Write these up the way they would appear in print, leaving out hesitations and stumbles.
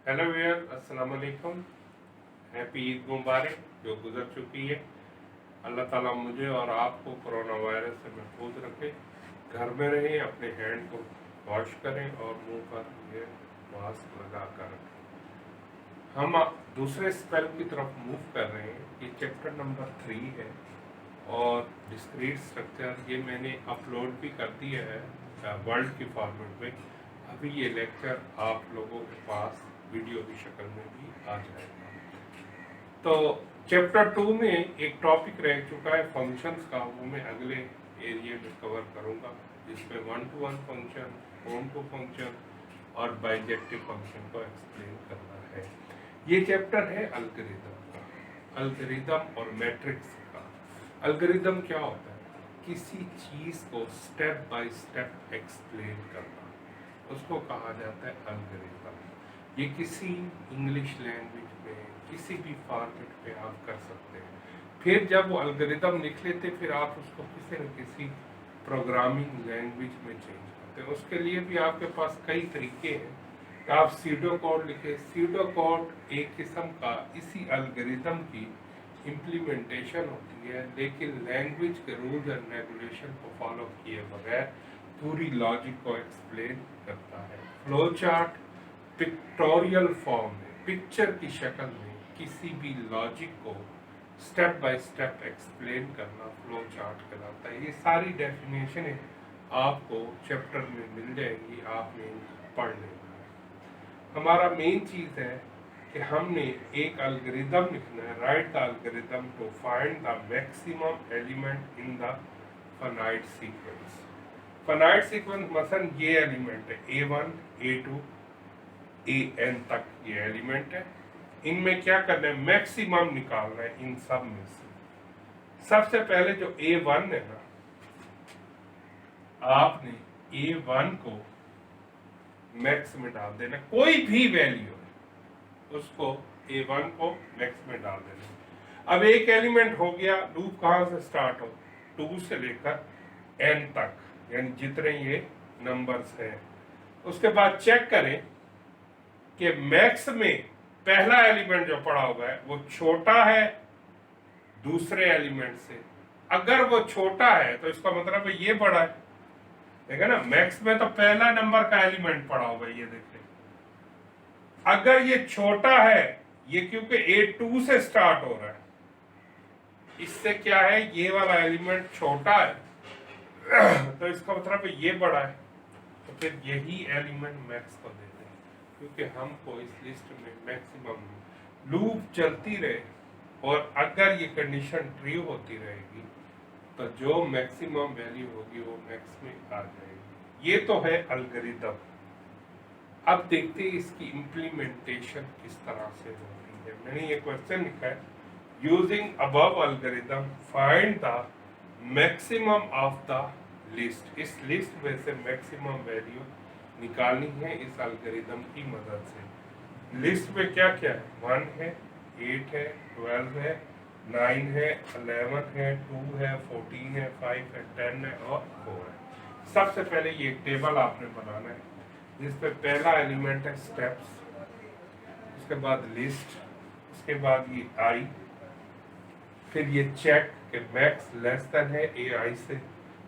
Hello viewer, अस्सलाम वालेकुम। Happy Eid मुबारक जो गुजर चुकी है। अल्लाह ताला मुझे और आपको कोरोना वायरस से महफूज रखे। घर में रहें, अपने हैंड को वॉश करें और मुंह पर ये मास्क लगा कर रखें। हम दूसरे स्पेल की तरफ मूव कर रहे हैं। ये चैप्टर नंबर 3 है और डिस्क्रीट स्ट्रक्चर ये मैंने अपलोड भी कर दिया है वर्ल्ड की फॉर्मेट में। अभी ये लेक्चर आप लोगों के पास वीडियो की शक्ल में भी आ जाएगा। तो चैप्टर 2 में एक टॉपिक रह चुका है फंक्शंस का, वो मैं अगले एरिया में कवर करूंगा, जिसमें 1-to-1 function, onto function और बाइजेक्टिव फंक्शन को एक्सप्लेन करना है। ये चैप्टर है एल्गोरिथम का, एल्गोरिथम और मैट्रिक्स का। एल्गोरिथम क्या होता है? किसी चीज को स्टेप बाय स्टेप एक्सप्लेन करना, उसको कहा जाता है एल्गोरिथम। ये किसी इंग्लिश लैंग्वेज में किसी भी फॉर्मेट पे आप कर सकते हैं। फिर जब वो एल्गोरिथम लिख लेते फिर आप उसको किसी न किसी प्रोग्रामिंग लैंग्वेज में चेंज करते हैं। उसके लिए भी आपके पास कई तरीके हैं। आप सीडो कोड लिखे। सीडो कोड एक किस्म का इसी एल्गोरिथम की इम्प्लीमेंटेशन होती है, लेकिन लैंग्वेज के रूल्स एंड रेगुलेशन को फॉलो किए बगैर पूरी लॉजिक को एक्सप्लेन करता है। फ्लो चार्ट पिक्टोरियल फॉर्म में, पिक्चर की शक्ल में किसी भी लॉजिक को स्टेप बाय स्टेप एक्सप्लेन करना फ्लो चार्ट कहलाता है। ये सारी डेफिनेशन आपको चैप्टर में मिल जाएंगी, आपने पढ़ लेना है। हमारा मेन चीज है कि हमने एक एल्गोरिथम लिखना है। Write the algorithm to find the maximum element in the finite sequence. Finite sequence मसलन ये एलिमेंट है A1 A2 AN तक ये एलिमेंट है। इनमें क्या करना है? मैक्सिमम निकालना है इन सब में से। सबसे पहले जो A1 है ना, आपने A1 को मैक्स में डाल देना। कोई भी वैल्यू है उसको A1 को मैक्स में डाल देना। अब एक एलिमेंट हो गया, लूप कहां से स्टार्ट हो? 2 से लेकर N तक, यानी जितने ये नंबर्स हैं। उसके बाद चेक करें कि मैक्स में पहला एलिमेंट जो पड़ा हुआ है वो छोटा है दूसरे एलिमेंट से। अगर वो छोटा है तो इसका मतलब है ये बड़ा है। देखा ना, मैक्स में तो पहला नंबर का एलिमेंट पड़ा हुआ है, ये देखें। अगर ये छोटा है, ये क्योंकि A2 से स्टार्ट हो रहा है, इससे क्या है, ये वाला एलिमेंट छोटा है तो इसका मतलब है ये बड़ा है, तो फिर यही एलिमेंट मैक्स को देते हैं, क्योंकि हमको इस लिस्ट में मैक्सिमम। लूप चलती रहे और अगर ये कंडीशन ट्रू होती रहेगी तो जो मैक्सिमम वैल्यू होगी वो मैक्स में आ जाएगी। ये तो है एल्गोरिथम। अब देखते हैं इसकी इम्प्लीमेंटेशन किस तरह से होती है। मैंने ये क्वेश्चन लिखा है, using above algorithm find the maximum of the list. इस लिस्ट में से मैक्सिमम वैल्यू निकालनी है इस एल्गोरिथम की मदद से। लिस्ट में क्या क्या है? 1 है, 8 है, 12 है, 9 है, 11 है, 2 है, 14 है, 5 है, 10 है और 4 है। सबसे पहले ये टेबल आपने बनाना है जिसपे पहला एलिमेंट है स्टेप्स, उसके बाद लिस्ट, उसके बाद ये आई, फिर ये चेक कि मैक्स लेस देन है AI से,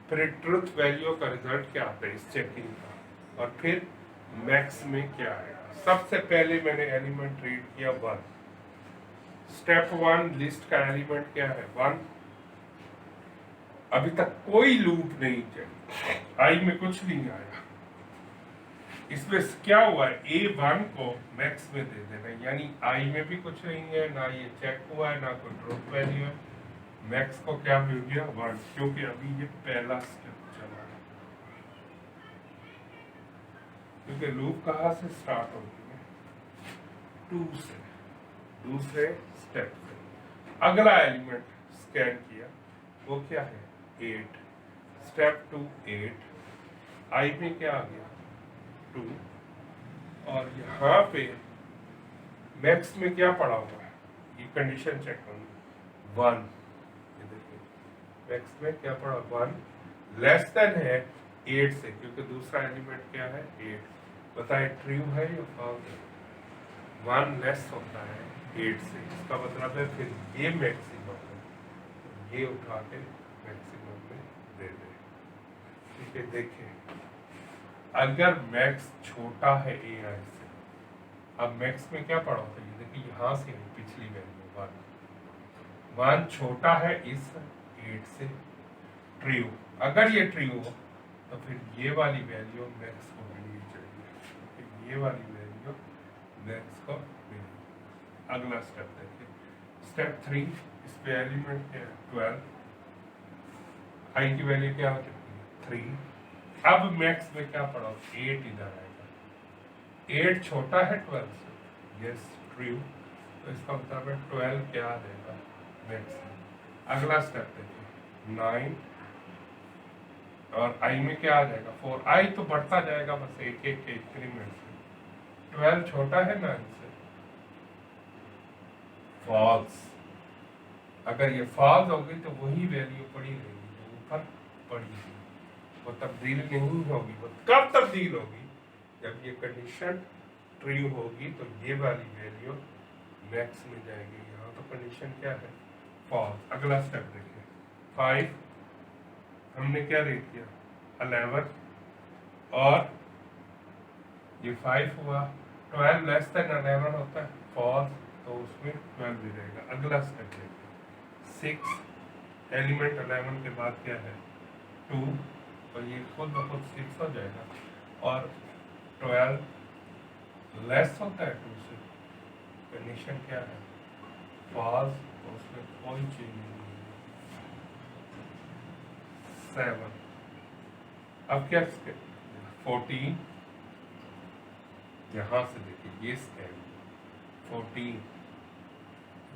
फिर ट्रुथ वैल्यू का रिजल्ट क्या आता है इस चेकिंग का, और फिर मैक्स में क्या आएगा। सबसे पहले मैंने एलिमेंट रीड किया 1। स्टेप 1 लिस्ट का एलिमेंट क्या है? 1। अभी तक कोई लूप नहीं चली, आई में कुछ नहीं आया। इसमें क्या हुआ है? A1 को मैक्स में दे देना, यानी आई में भी कुछ नहीं है, ना ये चेक हुआ है, ना कोई ट्रुथ वैल्यू है। मैक्स को क्या मिल गया? 1, क्योंकि अभी ये पहला स्टेप चला है। क्योंकि लूप कहाँ से स्टार्ट होती है? 2 से, दूसरे स्टेप से। अगला एलिमेंट स्कैन किया, वो क्या है? 8। स्टेप 2 8, आई में क्या आ गया? 2, और यहाँ पे मैक्स में क्या पड़ा हुआ है? ये कंडीशन चेक करूंगी 1। ये देखिए मैक्स में क्या पड़ा? 1 लेस देन है 8 से, क्योंकि दूसरा एलिमेंट क्या है? 8। बताए ट्रू है या फॉल्स है? 1 लेस होता है 8 से, इसका मतलब है फिर ये मैक्सिमम है, ये उठा के मैक्सिमम में दे दे। ठीक है, देखिए अगर मैक्स छोटा है ए आई से, अब मैक्स में क्या पढ़ा था, ये देखिए यहाँ से पिछली वैल्यू 1 छोटा है इस 8 से, ट्रू। अगर ये ट्रू हो तो फिर ये वाली वैल्यू मैक्स को मिलनी चाहिए, फिर ये वाली वैल्यू मैक्स को मिलनी। अगला स्टेप देखिए, स्टेप 3, इस पे एलिमेंट क्या है 12, आई की वैल्यू क्या हो चुकी है 3। अब मैक्स में क्या पढ़ा, 8 इधर आएगा, 8 छोटा है 12 से, यस ट्रू, तो इसका मतलब है 12 क्या आ जाएगा मैक्स में। अगला स्टेप देखिए 9, और आई में क्या आ जाएगा 4, आई तो बढ़ता जाएगा बस एक एक के इंक्रीमेंट से, 12 छोटा है 9 से, फॉल्स। अगर ये फॉल्स होगी तो वही वैल्यू पड़ी रहेगी जो ऊपर पड़ी थी, वो तब्दील नहीं होगी। वो कब तब्दील होगी, जब ये कंडीशन ट्रू होगी तो ये वाली वैल्यू मैक्स में जाएगी। यहाँ तो कंडीशन क्या है फॉल्स। अगला स्टेप देखिए 5, हमने क्या देख दिया 11, और ये 5 हुआ, 12 लेस देन 11 होता है फॉल्स, तो उसमें 12 भी रहेगा। अगला स्टेप देखिए 6, एलिमेंट 11 के बाद क्या है 2, और ये खुद ब खुद 6 हो जाएगा, और 12 लेस होता है 2 से, कंडीशन क्या है फॉल्स, तो उसमें कोई चीज नहीं है। 7, अब क्या 14, यहां से देखिए ये स्टेप 14,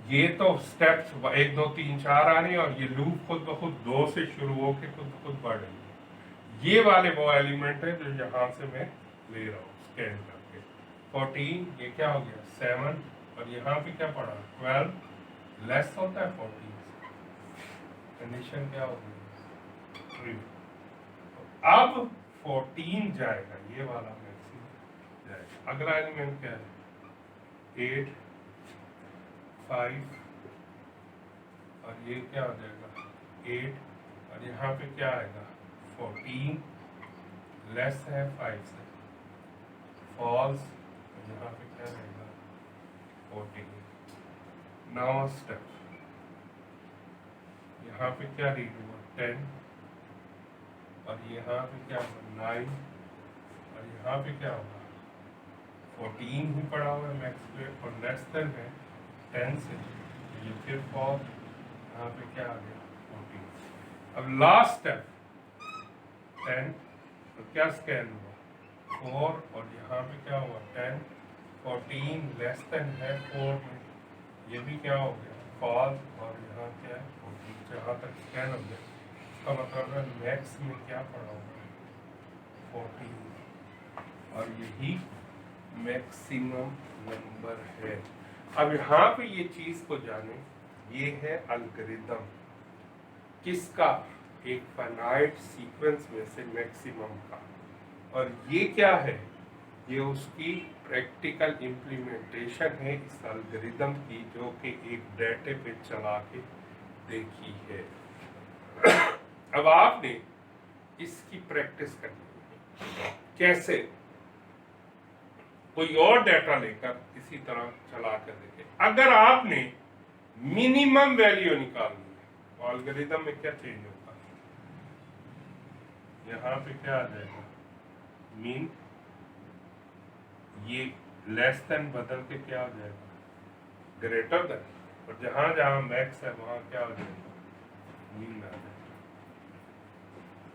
ये तो स्टेप्स 1 2 3 4 आ रही है, और ये लूप खुद ब खुद 2 से शुरू होकर खुद ब खुद बढ़ रही है। ये वाले वो एलिमेंट है जो यहाँ से मैं ले रहा हूँ स्कैन करके। 14, ये क्या हो गया 7, और यहाँ पे क्या पड़ा 12, लेस होता है 14 से, कंडीशन क्या होगी ट्रू। अब 14 जाएगा, ये वाला मैक्सिमम जाएगा। अगला एलिमेंट क्या है 8, 5, और ये क्या हो जाएगा 8, और यहाँ पे क्या आएगा 14, लेस है 5 से, फॉल्स, और यहाँ पे क्या रहेगा 14। नाउ स्टेप, यहाँ पे क्या रीड हुआ 10, और यहाँ पे क्या होगा 9, और यहाँ पे क्या होगा 14 ही पड़ा हुआ है मैक्स पे, और लेस देन है 10 से, ये फिर फॉल्स, यहाँ पे क्या आ गया 14। अब लास्ट स्टेप 10, तो क्या स्कैन हुआ 4, और यहाँ पे क्या हुआ 10, 14 लेस देन है 4 में, ये भी क्या हो गया फॉल्स, और यहाँ क्या है 14, जहाँ तक स्कैन हो गया, इसका मतलब है मैक्स में क्या पड़ा होगा 14, और यही मैक्सिमम नंबर है। अब यहाँ पे ये चीज को जाने, ये है एल्गोरिथम किसका, एक फाइनाइट सीक्वेंस में से मैक्सिमम का, और ये क्या है, ये उसकी प्रैक्टिकल इम्प्लीमेंटेशन है इस एल्गोरिथम की, जो कि एक डेटे पे चला के देखी है। अब आपने इसकी प्रैक्टिस करनी है, कैसे, कोई और डेटा लेकर इसी तरह चला कर देखे। अगर आपने मिनिमम वैल्यू निकालनी है तो एल्गोरिथम में क्या चेंज होगा, यहाँ पे क्या आ जाएगा मीन, ये लेस देन बदल के क्या हो जाएगा ग्रेटर देन, और जहां जहां मैक्स है वहां क्या हो जाएगा मीन आ जाएगा।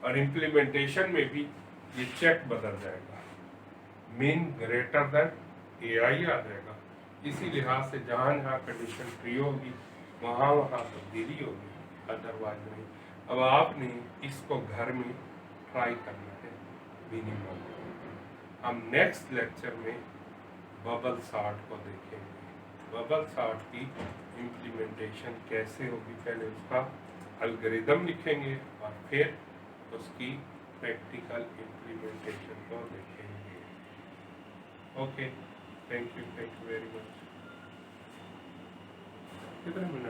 और इम्प्लीमेंटेशन में भी ये चेक बदल जाएगा, मीन ग्रेटर देन AI आ जाएगा। इसी लिहाज से जहां जहां कंडीशन ट्रू होगी वहां वहां तब्दीली होगी, अदरवाइज नहीं। अब आपने इसको घर में ट्राई करना है मिनिमम। हम नेक्स्ट लेक्चर में बबल सॉर्ट को देखेंगे, बबल सॉर्ट की इम्प्लीमेंटेशन कैसे होगी, पहले उसका एल्गोरिथम लिखेंगे और फिर उसकी प्रैक्टिकल इम्प्लीमेंटेशन को देखेंगे। Okay. Thank you very much. कितने मिनट